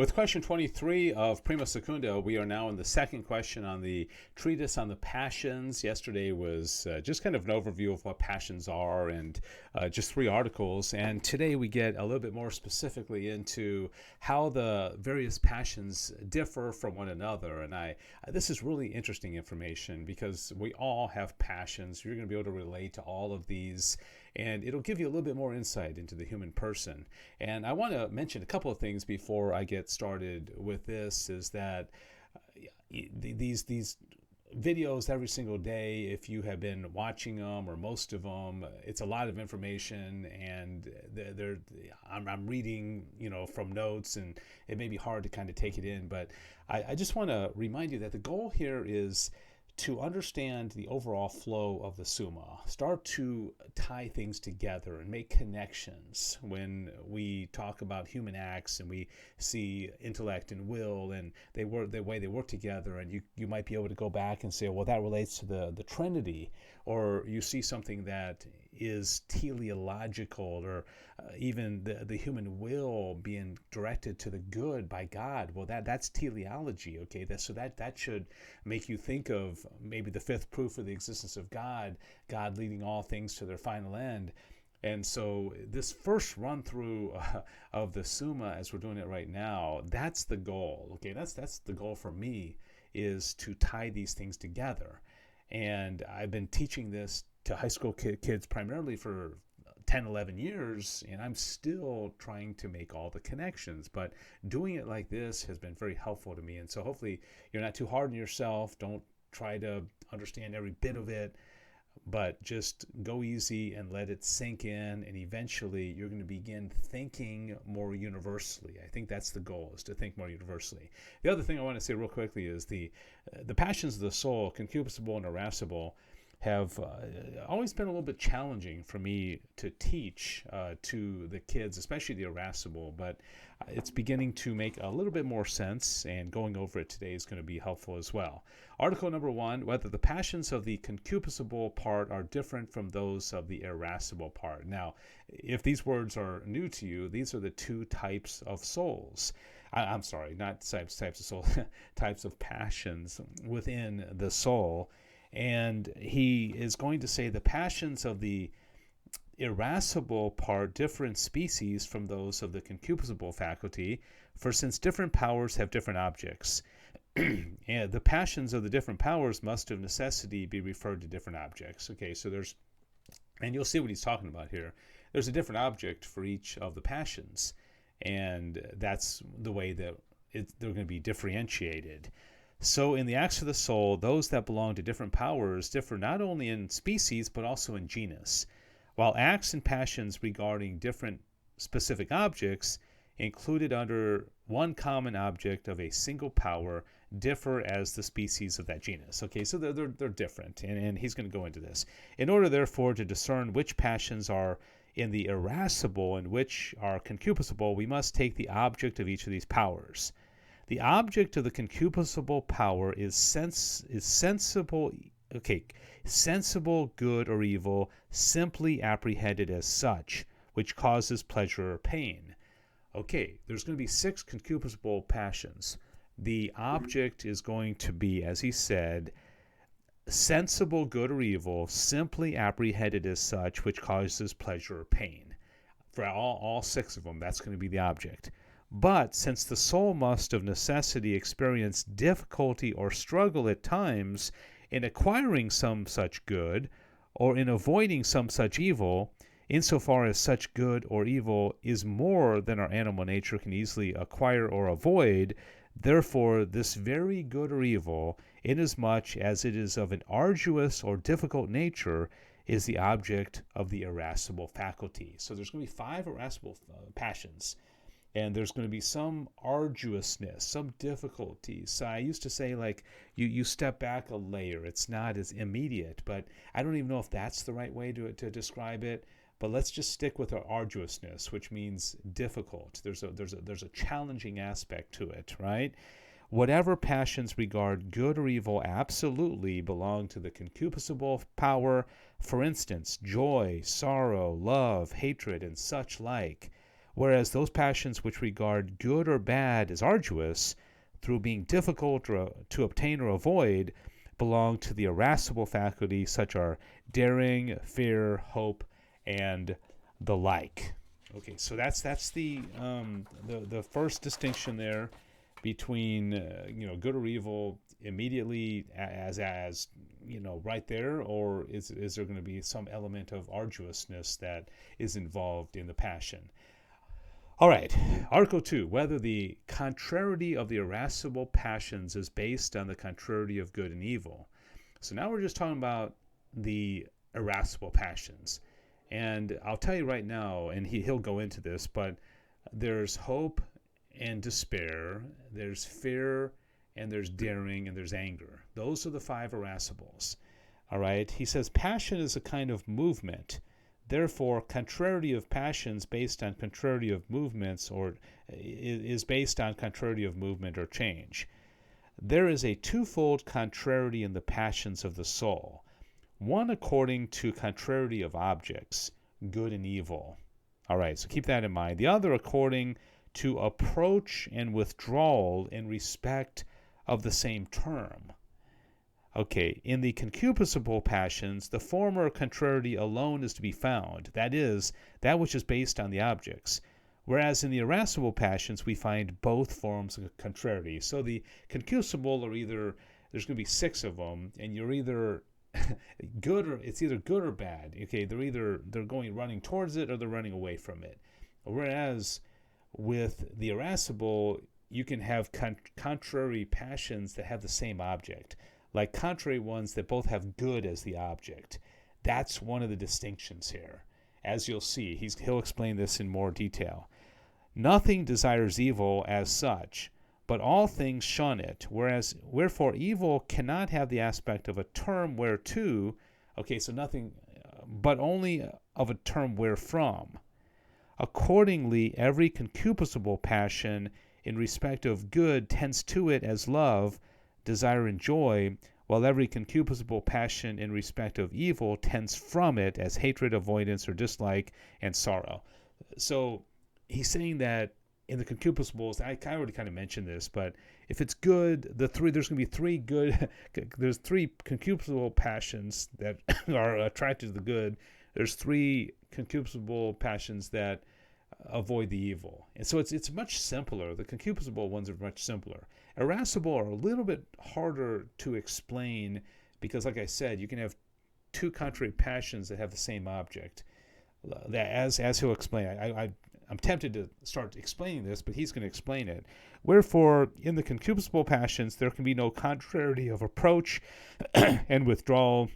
With question 23 of Prima Secunda, we are now in the second question on the treatise on the passions. Yesterday was just kind of an overview of what passions are and just 3 articles. And today we get a little bit more specifically into how the various passions differ from one another. And this is really interesting information because we all have passions. You're going to be able to relate to all of these, and it'll give you a little bit more insight into the human person. And I want to mention a couple of things before I get started with this, is that these videos every single day, if you have been watching them or most of them, it's a lot of information, and I'm reading from notes, and it may be hard to kind of take it in, but I just want to remind you that the goal here is to understand the overall flow of the Summa, start to tie things together and make connections when we talk about human acts and we see intellect and will and the way they work together. And you might be able to go back and say, well, that relates to the Trinity, or you see something that is teleological, or even the human will being directed to the good by God. Well, that's teleology, okay? That should make you think of maybe the 5th proof of the existence of God leading all things to their final end. And so this first run through of the Summa, as we're doing it right now, that's the goal, okay? That's the goal for me, is to tie these things together. And I've been teaching this to high school kids primarily for 10, 11 years, and I'm still trying to make all the connections. But doing it like this has been very helpful to me. And so hopefully you're not too hard on yourself. Don't try to understand every bit of it, but just go easy and let it sink in, and eventually you're going to begin thinking more universally. I think that's the goal, is to think more universally. The other thing I want to say real quickly is the passions of the soul, concupiscible and irascible, have always been a little bit challenging for me to teach to the kids, especially the irascible, but it's beginning to make a little bit more sense, and going over it today is going to be helpful as well. Article number 1, whether the passions of the concupiscible part are different from those of the irascible part. Now, if these words are new to you, these are the 2 types of souls. I'm sorry, not types of soul, types of passions within the soul. And he is going to say the passions of the irascible part differ in species from those of the concupiscible faculty, for since different powers have different objects, and the passions of the different powers must of necessity be referred to different objects. Okay, so and you'll see what he's talking about here. There's a different object for each of the passions, and that's the way that they're going to be differentiated. So in the acts of the soul, those that belong to different powers differ not only in species, but also in genus, while acts and passions regarding different specific objects included under one common object of a single power differ as the species of that genus. Okay, so they're different, and he's going to go into this. In order, therefore, to discern which passions are in the irascible and which are concupiscible, we must take the object of each of these powers. The object of the concupiscible power is sensible, good or evil, simply apprehended as such, which causes pleasure or pain. Okay, there's going to be 6 concupiscible passions. The object is going to be, as he said, sensible, good or evil, simply apprehended as such, which causes pleasure or pain. For all 6 of them, that's going to be the object. But since the soul must of necessity experience difficulty or struggle at times in acquiring some such good, or in avoiding some such evil, insofar as such good or evil is more than our animal nature can easily acquire or avoid, therefore this very good or evil, inasmuch as it is of an arduous or difficult nature, is the object of the irascible faculty. So there's going to be 5 irascible passions. And there's going to be some arduousness, some difficulties. So I used to say, like, you step back a layer. It's not as immediate, but I don't even know if that's the right way to describe it. But let's just stick with our arduousness, which means difficult. There's a challenging aspect to it, right? Whatever passions regard good or evil absolutely belong to the concupiscible power. For instance, joy, sorrow, love, hatred, and such like. whereas those passions which regard good or bad as arduous, through being difficult to obtain or avoid, belong to the irascible faculty, such are daring, fear, hope, and the like. Okay, so that's the first distinction there between good or evil immediately as right there, or is there going to be some element of arduousness that is involved in the passion? All right, Article 2, whether the contrariety of the irascible passions is based on the contrariety of good and evil. So now we're just talking about the irascible passions. And I'll tell you right now, and he'll go into this, but there's hope and despair, there's fear, and there's daring, and there's anger. Those are the 5 irascibles. All right, he says passion is a kind of movement. Therefore, contrariety of passions based on contrariety of movements or is based on contrariety of movement or change. There is a twofold contrariety in the passions of the soul. One according to contrariety of objects, good and evil. All right, so keep that in mind. The other according to approach and withdrawal in respect of the same term. Okay, in the concupiscible passions, the former contrariety alone is to be found, that is, that which is based on the objects, whereas in the irascible passions we find both forms of contrariety. So the concupiscible are either, there's going to be 6 of them, and you're either good or it's either good or bad. Okay, they're going running towards it or they're running away from it. Whereas with the irascible, you can have contrary passions that have the same object, like contrary ones that both have good as the object. That's one of the distinctions here. As you'll see, he'll explain this in more detail. Nothing desires evil as such, but all things shun it, wherefore evil cannot have the aspect of a term whereto, okay, so nothing, but only of a term wherefrom. Accordingly, every concupiscible passion in respect of good tends to it as love, desire, and joy, while every concupiscible passion in respect of evil tends from it as hatred, avoidance, or dislike, and sorrow. So he's saying that in the concupiscibles, I already kind of mentioned this, but if it's good, there's going to be 3 good, there's 3 concupiscible passions that are attracted to the good. There's 3 concupiscible passions that avoid the evil. And so it's much simpler. The concupiscible ones are much simpler. Irascible are a little bit harder to explain because, like I said, you can have 2 contrary passions that have the same object. That as he'll explain, I'm tempted to start explaining this, but he's going to explain it. Wherefore, in the concupiscible passions, there can be no contrariety of approach and withdrawal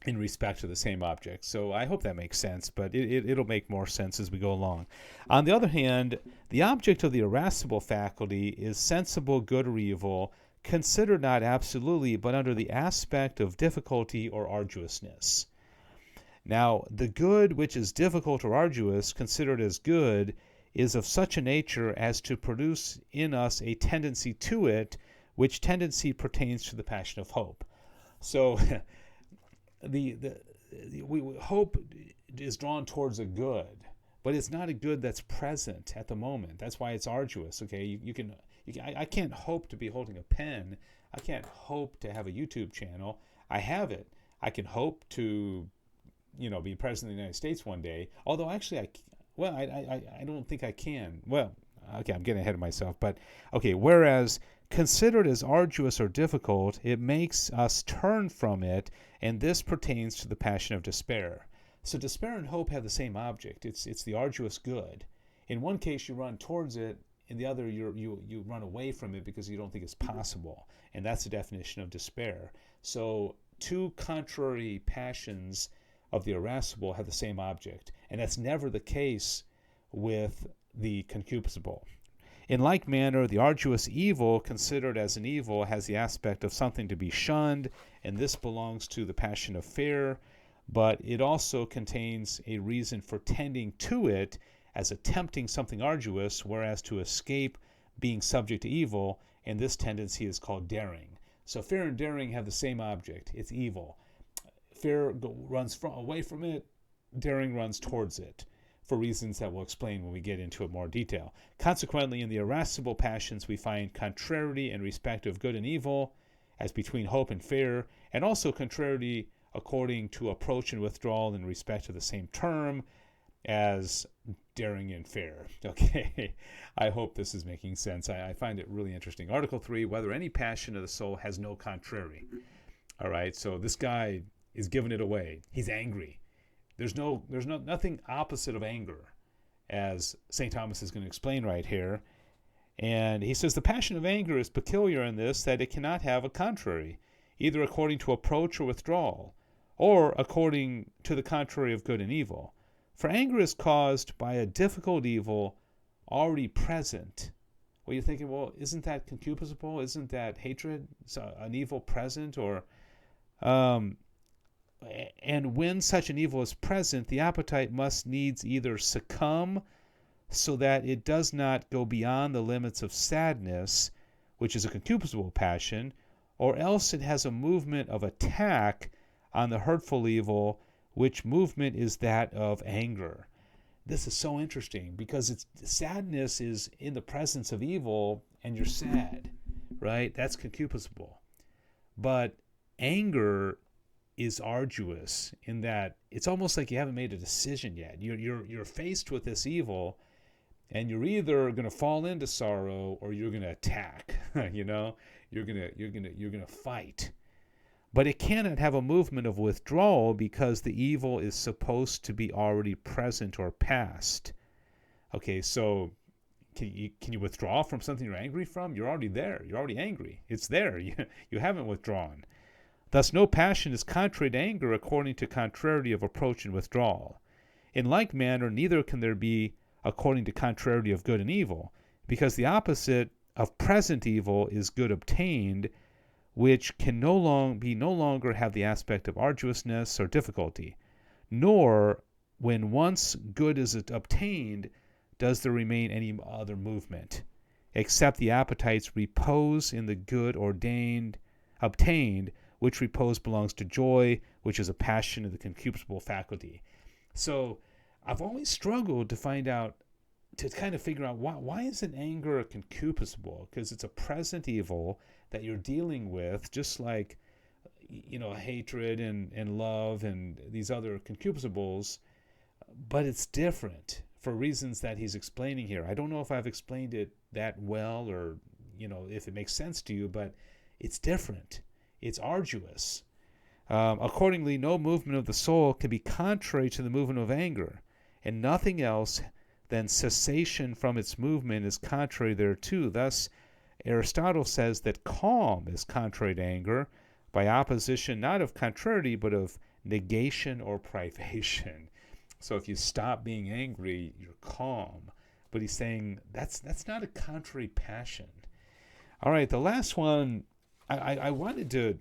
in respect to the same object. So I hope that makes sense, but it'll make more sense as we go along. On the other hand, the object of the irascible faculty is sensible good or evil, considered not absolutely, but under the aspect of difficulty or arduousness. Now, the good which is difficult or arduous, considered as good, is of such a nature as to produce in us a tendency to it, which tendency pertains to the passion of hope. So hope is drawn towards a good, but it's not a good that's present at the moment. That's why it's arduous. Okay, I can't hope to be holding a pen. I can't hope to have a YouTube channel. I have it. I can hope to, be president of the United States one day. Although actually, I don't think I can. Well, okay, I'm getting ahead of myself. But okay, whereas considered as arduous or difficult, it makes us turn from it, and this pertains to the passion of despair. So despair and hope have the same object. It's the arduous good. In one case, you run towards it. In the other, you run away from it because you don't think it's possible. And that's the definition of despair. So 2 contrary passions of the irascible have the same object. And that's never the case with the concupiscible. In like manner, the arduous evil, considered as an evil, has the aspect of something to be shunned, and this belongs to the passion of fear, but it also contains a reason for tending to it as attempting something arduous, whereas to escape being subject to evil, and this tendency is called daring. So fear and daring have the same object. It's evil. Fear runs away from it. Daring runs towards it. for reasons that we'll explain when we get into it more detail. Consequently, in the irascible passions, we find contrariety in respect of good and evil, as between hope and fear, and also contrariety according to approach and withdrawal in respect of the same term, as daring and fear. Okay, I hope this is making sense. I find it really interesting. Article 3, whether any passion of the soul has no contrary. All right, so this guy is giving it away. He's angry. There's nothing opposite of anger, as St. Thomas is going to explain right here. And he says the passion of anger is peculiar in this, that it cannot have a contrary, either according to approach or withdrawal, or according to the contrary of good and evil. For anger is caused by a difficult evil already present. Well, you're thinking, well, isn't that concupiscible? Isn't that hatred an evil present? Or, and when such an evil is present, the appetite must needs either succumb so that it does not go beyond the limits of sadness, which is a concupiscible passion, or else it has a movement of attack on the hurtful evil, which movement is that of anger. This is so interesting because sadness is in the presence of evil and you're sad, right? That's concupiscible. But anger is arduous in that it's almost like you haven't made a decision yet. You're faced with this evil, and you're either going to fall into sorrow or you're going to attack. You're going to fight. But it cannot have a movement of withdrawal because the evil is supposed to be already present or past. Okay, so can you withdraw from something you're angry from? You're already there. You're already angry. It's there. You haven't withdrawn. Thus, no passion is contrary to anger according to contrariety of approach and withdrawal. In like manner, neither can there be according to contrariety of good and evil, because the opposite of present evil is good obtained, which can no longer have the aspect of arduousness or difficulty, nor, when once good is obtained, does there remain any other movement, except the appetites repose in the good obtained, which repose belongs to joy, which is a passion of the concupiscible faculty. So I've always struggled to kind of figure out why isn't anger a concupiscible? Because it's a present evil that you're dealing with, just like hatred and love and these other concupiscibles, but it's different for reasons that he's explaining here. I don't know if I've explained it that well or if it makes sense to you, but it's different. It's arduous. Accordingly, no movement of the soul can be contrary to the movement of anger, and nothing else than cessation from its movement is contrary thereto. Thus, Aristotle says that calm is contrary to anger, by opposition not of contrariety, but of negation or privation. So if you stop being angry, you're calm. But he's saying that's not a contrary passion. All right, the last one, I wanted to,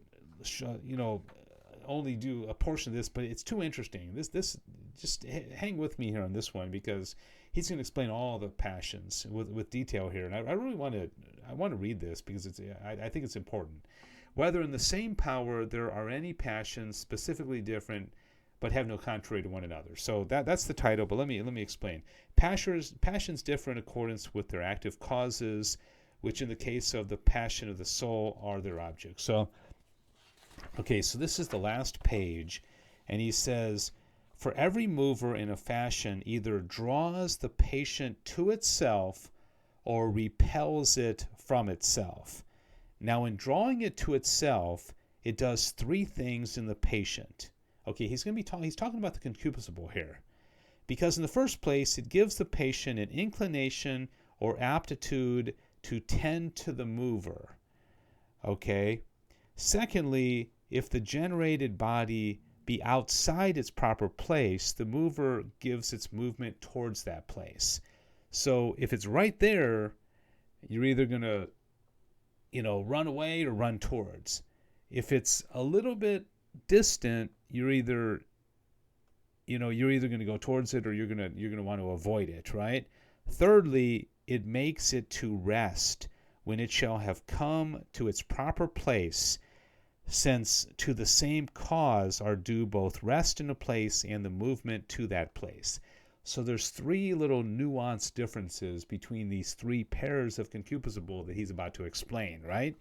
only do a portion of this, but it's too interesting. This just hang with me here on this one, because he's going to explain all the passions with detail here, and I really want to read this because I think it's important. Whether in the same power there are any passions specifically different, but have no contrary to one another. So that's the title. But let me explain. Passions differ in accordance with their active causes, which in the case of the passion of the soul are their objects. So this is the last page, and he says, for every mover in a fashion either draws the patient to itself or repels it from itself. Now, in drawing it to itself, it does three things in the patient. Okay, he's talking about the concupiscible here. Because in the first place, it gives the patient an inclination or aptitude to tend to the mover. Okay? Secondly, if the generated body be outside its proper place, the mover gives its movement towards that place. So if it's right there, you're either going to, run away or run towards. If it's a little bit distant, you're either going to go towards it or you're going to want to avoid it, right? Thirdly, it makes it to rest when it shall have come to its proper place, since to the same cause are due both rest in a place and the movement to that place. So there's three little nuanced differences between these three pairs of concupiscible that he's about to explain, right?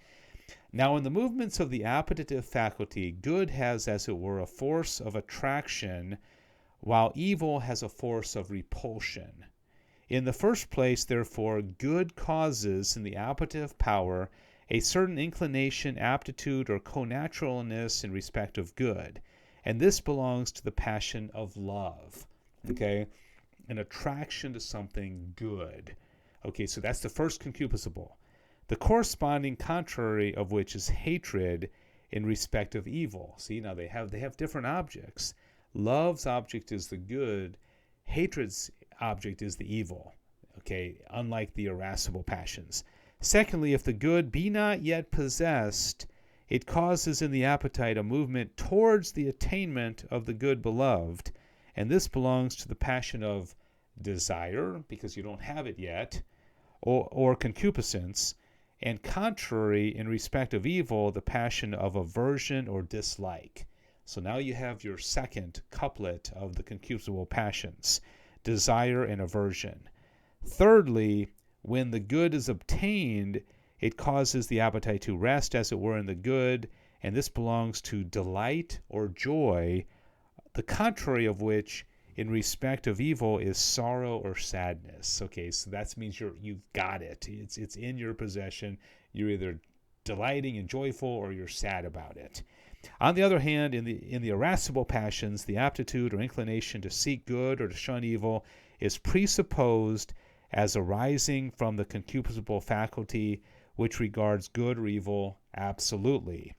Now, in the movements of the appetitive faculty, good has, as it were, a force of attraction, while evil has a force of repulsion. In the first place, therefore, good causes in the appetitive power a certain inclination, aptitude, or connaturalness in respect of good, and this belongs to the passion of love, okay? An attraction to something good. Okay, so that's the first concupiscible. The corresponding contrary of which is hatred in respect of evil. See, now they have different objects. Love's object is the good, hatred's object is the evil, okay, unlike the irascible passions. Secondly, if the good be not yet possessed, it causes in the appetite a movement towards the attainment of the good beloved, and this belongs to the passion of desire, because you don't have it yet, or concupiscence, and contrary in respect of evil, the passion of aversion or dislike. So now you have your second couplet of the concupiscible passions, desire and aversion. Thirdly, when the good is obtained, it causes the appetite to rest, as it were, in the good, and this belongs to delight or joy, the contrary of which in respect of evil is sorrow or sadness. Okay, so that means you've got it. It's in your possession. You're either delighting and joyful, or you're sad about it. On the other hand, in the irascible passions, the aptitude or inclination to seek good or to shun evil is presupposed as arising from the concupiscible faculty, which regards good or evil absolutely.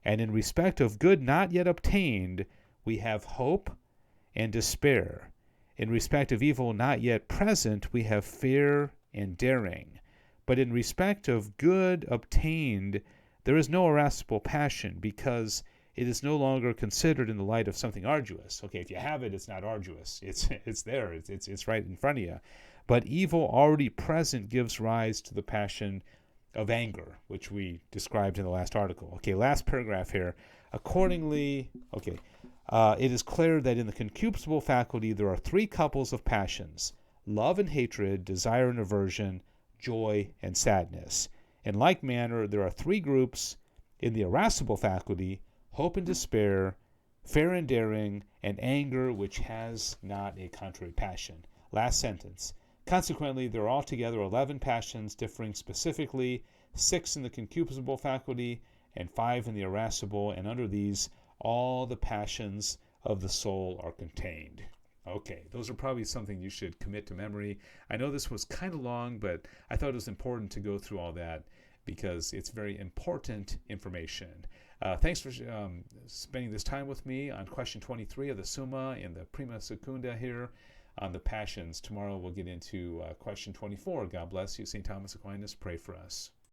And in respect of good not yet obtained, we have hope and despair. In respect of evil not yet present, we have fear and daring. But in respect of good obtained, there is no irascible passion, because it is no longer considered in the light of something arduous. Okay, if you have it, it's not arduous. It's there. It's right in front of you. But evil already present gives rise to the passion of anger, which we described in the last article. Okay, last paragraph here. Accordingly, it is clear that in the concupiscible faculty there are three couples of passions: love and hatred, desire and aversion, joy and sadness. In like manner, there are three groups in the irascible faculty: hope and despair, fear and daring, and anger which has not a contrary passion. Last sentence. Consequently, there are altogether 11 passions, differing specifically 6 in the concupiscible faculty and 5 in the irascible, and under these all the passions of the soul are contained. Okay, those are probably something you should commit to memory. I know this was kind of long, but I thought it was important to go through all that because it's very important information. Thanks for spending this time with me on question 23 of the Summa and the Prima Secunda here on the passions. Tomorrow we'll get into question 24. God bless you. St. Thomas Aquinas, pray for us.